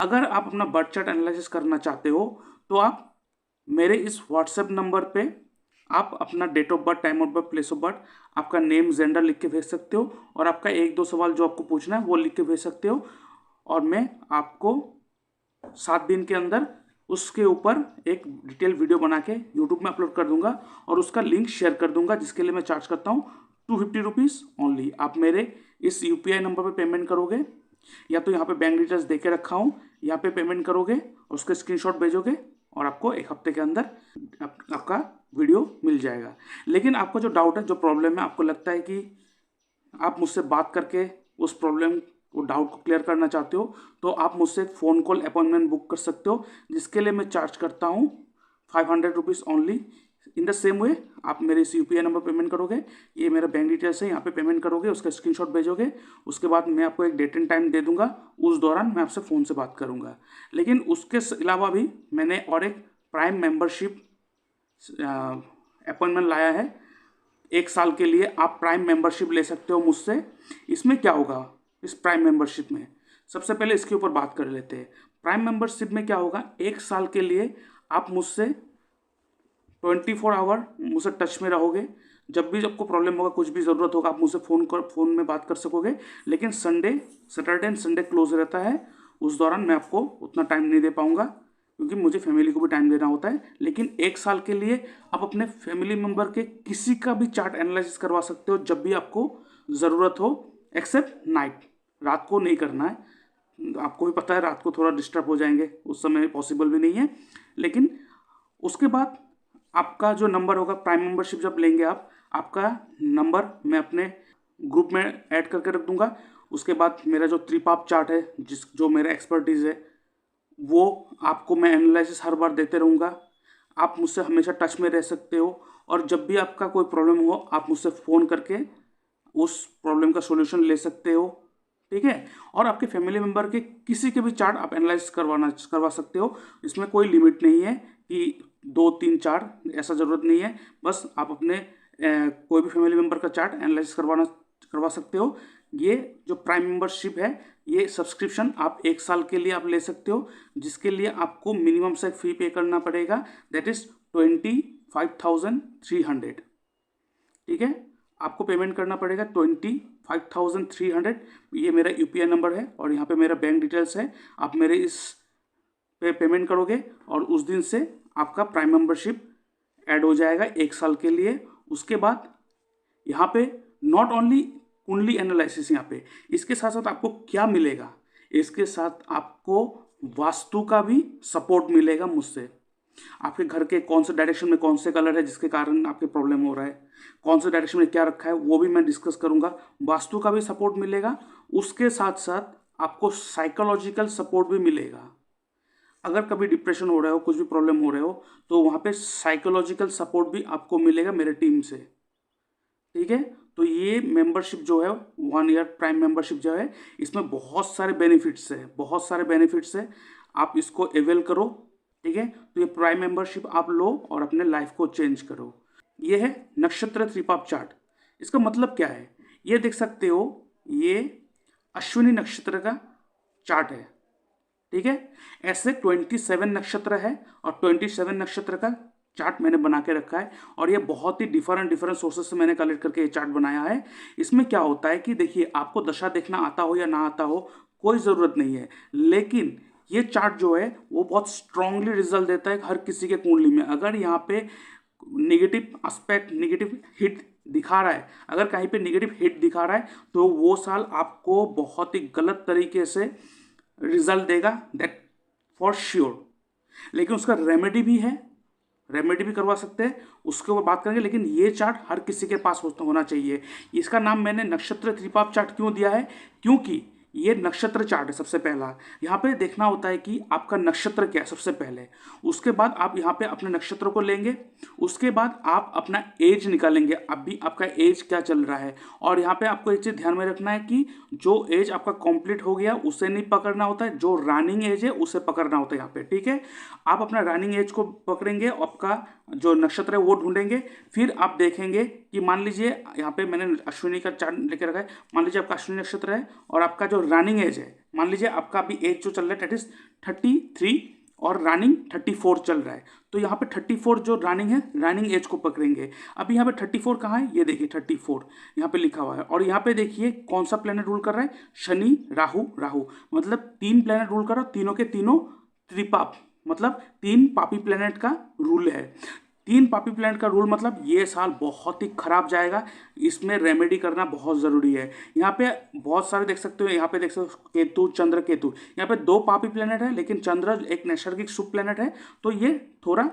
अगर आप अपना बर्थ चार्ट एनालिसिस करना चाहते हो तो आप मेरे इस व्हाट्सएप नंबर पे आप अपना date of birth, time of birth, place of birth, आपका नेम, जेंडर लिख के भेज सकते हो और आपका एक दो सवाल जो आपको पूछना है वो लिख के भेज सकते हो और मैं आपको 7 दिन के अंदर उसके ऊपर एक डिटेल वीडियो बना के यूट्यूब में अपलोड कर दूंगा और उसका लिंक शेयर कर दूंगा, जिसके लिए मैं चार्ज करता हूँ 250 रुपीज़ ओनली। आप मेरे इस यूपीआई नंबर पर पेमेंट करोगे या तो यहाँ पे बैंक डिटेल्स दे के रखा हूँ, यहाँ पे पेमेंट करोगे और उसका स्क्रीनशॉट भेजोगे और आपको एक हफ्ते के अंदर आपका वीडियो मिल जाएगा। लेकिन आपको जो डाउट है, जो प्रॉब्लम है, आपको लगता है कि आप मुझसे बात करके उस प्रॉब्लम को, डाउट को क्लियर करना चाहते हो, तो आप मुझसे एक फ़ोन कॉल अपॉइंटमेंट बुक कर सकते हो, जिसके लिए मैं चार्ज करता हूँ 500 rupees only. In the same way आप मेरे इस यूपीआई नंबर पेमेंट करोगे, ये मेरा बैंक डिटेल्स है, यहाँ पे पेमेंट करोगे, उसका स्क्रीनशॉट भेजोगे, उसके बाद मैं आपको एक डेट एंड टाइम दे दूंगा, उस दौरान मैं आपसे फ़ोन से बात करूंगा। लेकिन उसके अलावा भी मैंने और एक प्राइम मेंबरशिप अपॉइंटमेंट लाया है। 1 साल के लिए आप प्राइम मेंबरशिप ले सकते हो मुझसे। इसमें क्या होगा, इस प्राइम मेंबरशिप में सबसे पहले इसके ऊपर बात कर लेते हैं। प्राइम मेंबरशिप में क्या होगा, 1 साल के लिए आप मुझसे 24 आवर मुझसे टच में रहोगे। जब भी आपको प्रॉब्लम होगा, कुछ भी ज़रूरत होगा, आप मुझसे फ़ोन में बात कर सकोगे। लेकिन सैटरडे एंड संडे क्लोज रहता है, उस दौरान मैं आपको उतना टाइम नहीं दे पाऊंगा क्योंकि मुझे फैमिली को भी टाइम देना होता है। लेकिन 1 साल के लिए आप अपने फैमिली मेम्बर के किसी का भी चार्ट एनालिसिस करवा सकते हो जब भी आपको ज़रूरत हो, एक्सेप्ट नाइट। रात को नहीं करना है, आपको भी पता है रात को थोड़ा डिस्टर्ब हो जाएंगे, उस समय पॉसिबल भी नहीं है। लेकिन उसके बाद आपका जो नंबर होगा, प्राइम मेंबरशिप जब लेंगे आप, आपका नंबर मैं अपने ग्रुप में ऐड करके रख दूंगा। उसके बाद मेरा जो त्रिपाप चार्ट है, जो मेरा एक्सपर्टीज़ है, वो आपको मैं एनालिसिस हर बार देते रहूँगा। आप मुझसे हमेशा टच में रह सकते हो और जब भी आपका कोई प्रॉब्लम हो, आप मुझसे फ़ोन करके उस प्रॉब्लम का सॉल्यूशन ले सकते हो, ठीक है। और आपके फैमिली मेम्बर के किसी के भी चार्ट आप एनालाइज करवा सकते हो। इसमें कोई लिमिट नहीं है कि 2 3 4, ऐसा ज़रूरत नहीं है। बस आप अपने कोई भी फैमिली मेम्बर का चार्ट एनालाइज करवा सकते हो। ये जो प्राइम मेंबरशिप है, ये सब्सक्रिप्शन आप 1 साल के लिए आप ले सकते हो, जिसके लिए आपको मिनिमम से फी पे करना पड़ेगा, दैट इज़ 25,300, ठीक है। आपको पेमेंट करना पड़ेगा 25,300। ये मेरा यूपीआई नंबर है और यहाँ पे मेरा बैंक डिटेल्स है। आप मेरे इस पे पेमेंट करोगे और उस दिन से आपका प्राइम मेंबरशिप ऐड हो जाएगा 1 साल के लिए। उसके बाद यहाँ पे नॉट ओनली कुंडली एनालिसिस, यहाँ पे इसके साथ साथ आपको क्या मिलेगा, इसके साथ आपको वास्तु का भी सपोर्ट मिलेगा मुझसे। आपके घर के कौन से डायरेक्शन में कौन से कलर है जिसके कारण आपके प्रॉब्लम हो रहा है, कौन से डायरेक्शन में क्या रखा है, वो भी मैं डिस्कस करूंगा। वास्तु का भी सपोर्ट मिलेगा, उसके साथ साथ आपको साइकोलॉजिकल सपोर्ट भी मिलेगा। अगर कभी डिप्रेशन हो रहा हो, कुछ भी प्रॉब्लम हो रहे हो, तो वहाँ पे साइकोलॉजिकल सपोर्ट भी आपको मिलेगा मेरे टीम से, ठीक है। तो ये मेंबरशिप जो है, 1 ईयर प्राइम मेंबरशिप जो है, इसमें बहुत सारे बेनिफिट्स है, बहुत सारे बेनिफिट्स है। आप इसको अवेल करो, ठीक है। तो ये प्राइम मेंबरशिप आप लो और अपने लाइफ को चेंज करो। ये है नक्षत्र त्रिपाप चार्ट। इसका मतलब क्या है, ये देख सकते हो, ये अश्विनी नक्षत्र का चार्ट है, ठीक है। ऐसे 27 नक्षत्र है और 27 नक्षत्र का चार्ट मैंने बना के रखा है और ये बहुत ही डिफरेंट सोर्सेस से मैंने कलेक्ट करके ये चार्ट बनाया है। इसमें क्या होता है कि देखिए, आपको दशा देखना आता हो या ना आता हो, कोई ज़रूरत नहीं है, लेकिन ये चार्ट जो है वो बहुत स्ट्रांगली रिजल्ट देता है हर किसी के कुंडली में। अगर यहाँ पे नेगेटिव एस्पेक्ट, नेगेटिव हिट दिखा रहा है, अगर कहीं पे नेगेटिव हिट दिखा रहा है, तो वो साल आपको बहुत ही गलत तरीके से रिजल्ट देगा, दैट फॉर श्योर। लेकिन उसका रेमेडी भी है, रेमेडी भी करवा सकते हैं, उसके ऊपर बात करेंगे। लेकिन ये चार्ट हर किसी के पास होना चाहिए। इसका नाम मैंने नक्षत्र त्रिपाप चार्ट क्यों दिया है, क्योंकि ये नक्षत्र चार्ट है। सबसे पहला यहाँ पे देखना होता है कि आपका नक्षत्र क्या है सबसे पहले, उसके बाद आप यहाँ पे अपने नक्षत्र को लेंगे, उसके बाद आप अपना एज निकालेंगे, अभी आपका एज क्या चल रहा है। और यहाँ पे आपको एक चीज़ ध्यान में रखना है कि जो एज आपका कंप्लीट हो गया उसे नहीं पकड़ना होता है, जो रनिंग एज है उसे पकड़ना होता है यहाँ पे, ठीक है। आप अपना रनिंग एज को पकड़ेंगे, आपका जो नक्षत्र है वो ढूंढेंगे, फिर आप देखेंगे कि मान लीजिए यहाँ पे मैंने अश्विनी का चार्ट लेकर रखा है, मान लीजिए आपका अश्विनी नक्षत्र है और आपका जो रनिंग एज है मान लीजिए आपका अभी एज जो चल रहा है दैट इज 33 और रनिंग 34 चल रहा है, तो यहाँ पे 34 जो रनिंग है, रनिंग एज को पकड़ेंगे। अभी यहाँ पे 34 कहाँ है, ये देखिए 34 यहाँ पे लिखा हुआ है। और यहाँ पे देखिए कौन सा प्लेनेट रूल कर रहा है, शनि राहु राहु, मतलब 3 प्लेनेट रूल कर रहा है, तीनों के तीनों त्रिपाप, मतलब 3 पापी प्लेनेट का रूल है। 3 पापी प्लेनेट का रूल मतलब ये साल बहुत ही खराब जाएगा, इसमें रेमेडी करना बहुत ज़रूरी है। यहाँ पे बहुत सारे देख सकते हो, यहाँ पे देख सकते हो केतु, चंद्र केतु, यहाँ पे 2 पापी प्लेनेट है, लेकिन चंद्र एक नैसर्गिक शुभ प्लेनेट है, तो ये थोड़ा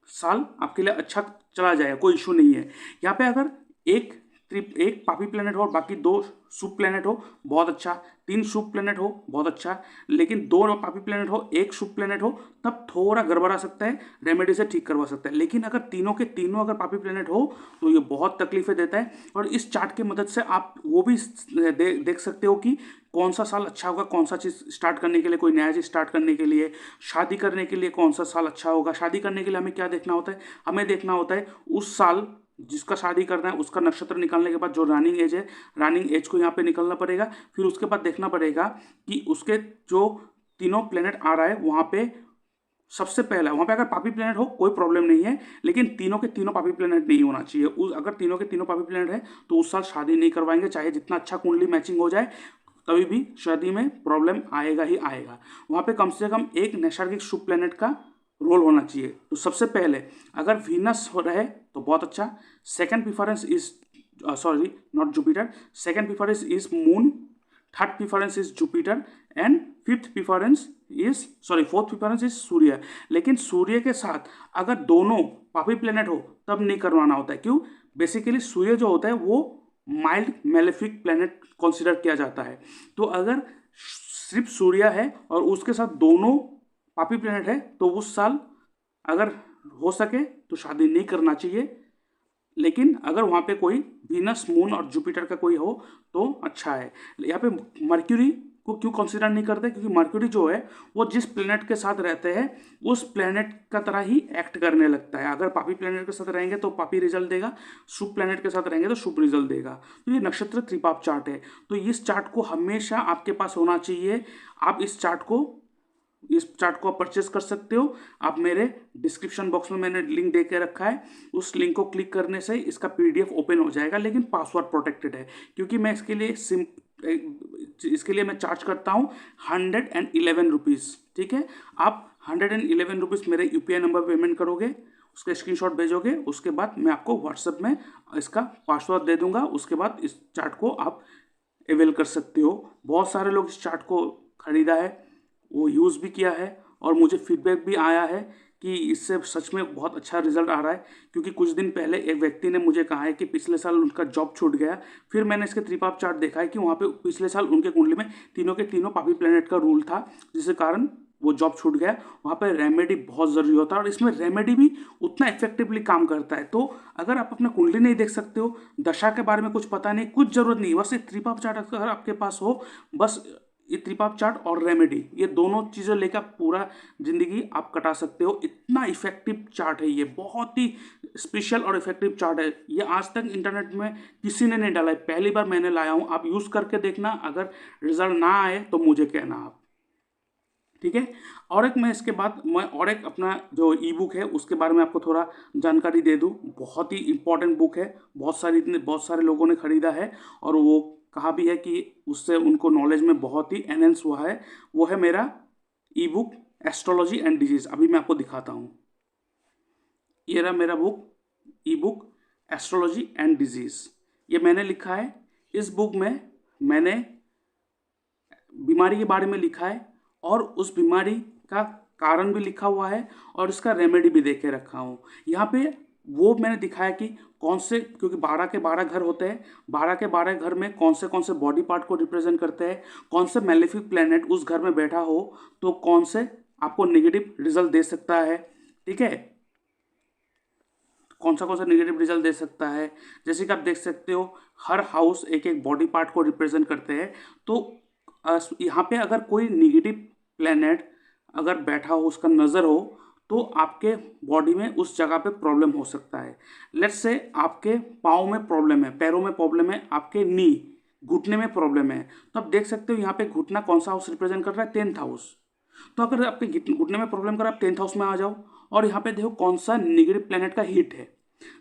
साल आपके लिए अच्छा चला जाएगा, कोई इशू नहीं है। यहाँ पे अगर एक पापी प्लेनेट हो और बाकी 2 शुभ प्लेनेट हो, बहुत अच्छा। 3 शुभ प्लेनेट हो, बहुत अच्छा। लेकिन 2 पापी प्लेनेट हो, 1 शुभ प्लेनेट हो, तब थोड़ा गड़बड़ा सकता है, रेमेडी से ठीक करवा सकता है। लेकिन अगर तीनों के तीनों अगर पापी प्लेनेट हो तो ये बहुत तकलीफें देता है। और इस चार्ट की मदद से आप वो भी देख सकते हो कि कौन सा साल अच्छा होगा, कौन सा चीज़ स्टार्ट करने के लिए, कोई नया चीज़ स्टार्ट करने के लिए, शादी करने के लिए कौन सा साल अच्छा होगा। शादी करने के लिए हमें क्या देखना होता है, हमें देखना होता है उस साल जिसका शादी करना है उसका नक्षत्र निकालने के बाद जो रनिंग एज है, रनिंग एज को यहाँ पे निकलना पड़ेगा। फिर उसके बाद देखना पड़ेगा कि उसके जो तीनों प्लेनेट आ रहा है वहाँ पे सबसे पहला, वहाँ पे अगर पापी प्लेनेट हो कोई प्रॉब्लम नहीं है, लेकिन तीनों के तीनों पापी प्लेनेट नहीं होना चाहिए। अगर तीनों के तीनों पापी प्लेनेट है तो उस साल शादी नहीं करवाएंगे, चाहे जितना अच्छा कुंडली मैचिंग हो जाए, तभी भी शादी में प्रॉब्लम आएगा ही आएगा। वहाँ पे कम से कम एक नैसर्गिक शुभ प्लेनेट का रोल होना चाहिए। तो सबसे पहले अगर वीनस हो रहे तो बहुत अच्छा। Second preference is sorry not Jupiter, second preference is moon, third preference is Jupiter and fourth preference is सूर्य। लेकिन सूर्य के साथ अगर दोनों पापी प्लेनेट हो तब नहीं करवाना होता है। क्यों? बेसिकली सूर्य जो होता है वो माइल्ड मेलेफिक प्लेनेट कंसिडर किया जाता है। तो अगर सिर्फ सूर्य है और उसके साथ दोनों पापी प्लेनेट है तो उस साल अगर हो सके तो शादी नहीं करना चाहिए। लेकिन अगर वहाँ पे कोई वीनस, मून और जुपिटर का कोई हो तो अच्छा है। यहाँ पे मर्क्यूरी को क्यों कंसिडर नहीं करते, क्योंकि मर्क्यूरी जो है वो जिस प्लेनेट के साथ रहते हैं उस प्लेनेट का तरह ही एक्ट करने लगता है। अगर पापी प्लेनेट के साथ रहेंगे तो पापी रिजल्ट देगा, शुभ प्लेनेट के साथ रहेंगे तो शुभ रिजल्ट देगा। तो ये नक्षत्र त्रिपाप चार्ट है, तो इस चार्ट को हमेशा आपके पास होना चाहिए। आप इस चार्ट को आप परचेस कर सकते हो। आप मेरे डिस्क्रिप्शन बॉक्स में मैंने लिंक दे के रखा है, उस लिंक को क्लिक करने से इसका PDF ओपन हो जाएगा, लेकिन पासवर्ड प्रोटेक्टेड है। क्योंकि मैं इसके लिए मैं चार्ज करता हूँ 111 रुपीज़। ठीक है, आप 111 रुपीज़ मेरे UPI नंबर पर पेमेंट करोगे, उसका स्क्रीनशॉट भेजोगे, उसके बाद मैं आपको व्हाट्सएप में इसका पासवर्ड दे दूंगा। उसके बाद इस चार्ट को आप अवेल कर सकते हो। बहुत सारे लोग इस चार्ट को खरीदा है, वो यूज़ भी किया है और मुझे फीडबैक भी आया है कि इससे सच में बहुत अच्छा रिजल्ट आ रहा है। क्योंकि कुछ दिन पहले एक व्यक्ति ने मुझे कहा है कि पिछले साल उनका जॉब छूट गया। फिर मैंने इसके त्रिपाप चार्ट देखा है कि वहाँ पे पिछले साल उनके कुंडली में तीनों के तीनों पापी प्लेनेट का रूल था, जिसके कारण वो जॉब छूट गया। वहाँ पर रेमेडी बहुत ज़रूरी होता है और इसमें रेमेडी भी उतना इफेक्टिवली काम करता है। तो अगर आप अपना कुंडली नहीं देख सकते हो, दशा के बारे में कुछ पता नहीं, कुछ ज़रूरत नहीं, बस ये त्रिपाप चार्ट अगर आपके पास हो, बस ये त्रिपाप चार्ट और रेमेडी, ये दोनों चीज़ें लेकर पूरा ज़िंदगी आप कटा सकते हो। इतना इफेक्टिव चार्ट है ये, बहुत ही स्पेशल और इफेक्टिव चार्ट है। ये आज तक इंटरनेट में किसी ने नहीं डाला है, पहली बार मैंने लाया हूँ। आप यूज़ करके देखना, अगर रिजल्ट ना आए तो मुझे कहना आप। ठीक है, और एक मैं इसके बाद और एक अपना जो ई-बुक है उसके बारे में आपको थोड़ा जानकारी दे दूँ। बहुत ही इंपॉर्टेंट बुक है, बहुत सारे लोगों ने ख़रीदा है और वो कहा भी है कि उससे उनको नॉलेज में बहुत ही एनहेंस हुआ है। वो है मेरा ई-बुक एस्ट्रोलॉजी एंड डिजीज। अभी मैं आपको दिखाता हूँ, ये रहा मेरा ई-बुक एस्ट्रोलॉजी एंड डिजीज। ये मैंने लिखा है। इस बुक में मैंने बीमारी के बारे में लिखा है और उस बीमारी का कारण भी लिखा हुआ है और इसका रेमेडी भी दे के रखा हूँ। यहाँ पे वो मैंने दिखाया कि कौन से, क्योंकि 12 के 12 घर होते हैं, 12 के 12 घर में कौन से बॉडी पार्ट को रिप्रेजेंट करते हैं, कौन से मैलेफिक प्लेनेट उस घर में बैठा हो तो कौन से आपको नेगेटिव रिजल्ट दे सकता है। ठीक है, कौन सा नेगेटिव रिजल्ट दे सकता है। जैसे कि आप देख सकते हो हर हाउस एक एक बॉडी पार्ट को रिप्रेजेंट करते हैं। तो यहाँ पे अगर कोई नेगेटिव प्लेनेट अगर बैठा हो, उसका नज़र हो, तो आपके बॉडी में उस जगह पे प्रॉब्लम हो सकता है। लेट्स से आपके पाँव में प्रॉब्लम है, पैरों में प्रॉब्लम है, आपके नी घुटने में प्रॉब्लम है, तो आप देख सकते हो यहाँ पे घुटना कौन सा हाउस रिप्रेजेंट कर रहा है, 10th हाउस। तो अगर आपके घुटने में प्रॉब्लम कर आप 10th हाउस में आ जाओ और यहाँ पे देखो कौन सा नेगेटिव प्लेनेट का हिट है।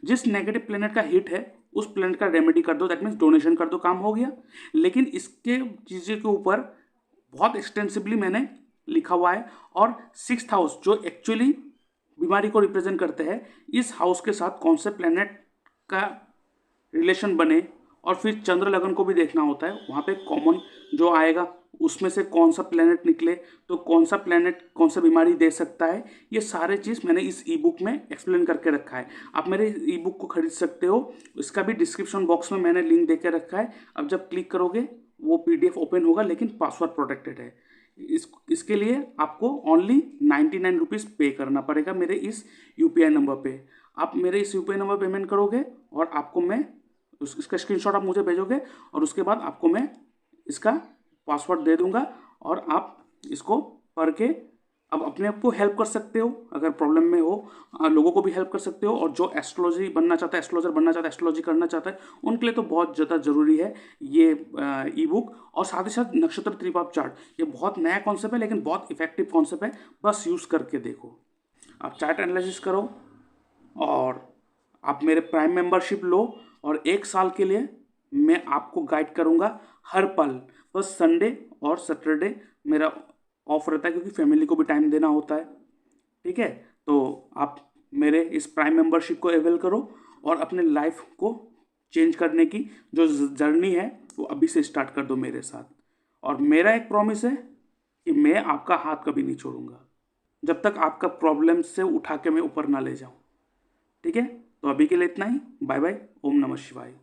जिस नेगेटिव प्लेनेट का हिट है उस प्लेनेट का रेमेडी कर दो, दैट मीन्स डोनेशन कर दो, काम हो गया। लेकिन इसके चीज़ों के ऊपर बहुत एक्सटेंसिवली मैंने लिखा हुआ है, और 6th हाउस जो एक्चुअली बीमारी को रिप्रेजेंट करते हैं, इस हाउस के साथ कौन से प्लेनेट का रिलेशन बने, और फिर चंद्र लगन को भी देखना होता है। वहाँ पे कॉमन जो आएगा उसमें से कौन सा प्लेनेट निकले तो कौन सा प्लेनेट कौन सा बीमारी दे सकता है, ये सारे चीज़ मैंने इस ई बुक में एक्सप्लेन करके रखा है। आप मेरे ई बुक को खरीद सकते हो, इसका भी डिस्क्रिप्शन बॉक्स में मैंने लिंक दे के रखा है। अब जब क्लिक करोगे वो PDF ओपन होगा, लेकिन पासवर्ड प्रोटेक्टेड है। इसके लिए आपको ओनली 99 रुपीज़ पे करना पड़ेगा मेरे इस UPI नंबर पे। आप मेरे इस UPI नंबर पेमेंट करोगे और आपको मैं इसका स्क्रीनशॉट आप मुझे भेजोगे, और उसके बाद आपको मैं इसका पासवर्ड दे दूंगा, और आप इसको पढ़ के अब अपने आप को हेल्प कर सकते हो। अगर प्रॉब्लम में हो लोगों को भी हेल्प कर सकते हो, और जो एस्ट्रोलॉजी बनना चाहता है, एस्ट्रोलॉजर बनना चाहता है, एस्ट्रोलॉजी करना चाहता है, उनके लिए तो बहुत ज़्यादा ज़रूरी है ये ई बुक। और साथ ही साथ नक्षत्र त्रिपाप चार्ट, ये बहुत नया कॉन्सेप्ट है लेकिन बहुत इफेक्टिव कॉन्सेप्ट है, बस यूज़ करके देखो। आप चार्ट एनालिसिस करो और आप मेरे प्राइम मेंबरशिप लो, और 1 साल के लिए मैं आपको गाइड करूँगा हर पल। बस संडे और सैटरडे मेरा ऑफ रहता है क्योंकि फैमिली को भी टाइम देना होता है, ठीक है। तो आप मेरे इस प्राइम मेंबरशिप को अवेल करो और अपने लाइफ को चेंज करने की जो जर्नी है वो अभी से स्टार्ट कर दो मेरे साथ। और मेरा एक प्रॉमिस है कि मैं आपका हाथ कभी नहीं छोड़ूंगा जब तक आपका प्रॉब्लम से उठा के मैं ऊपर ना ले जाऊं, ठीक है। तो अभी के लिए इतना ही, बाय बाय, ओम नमः शिवाय।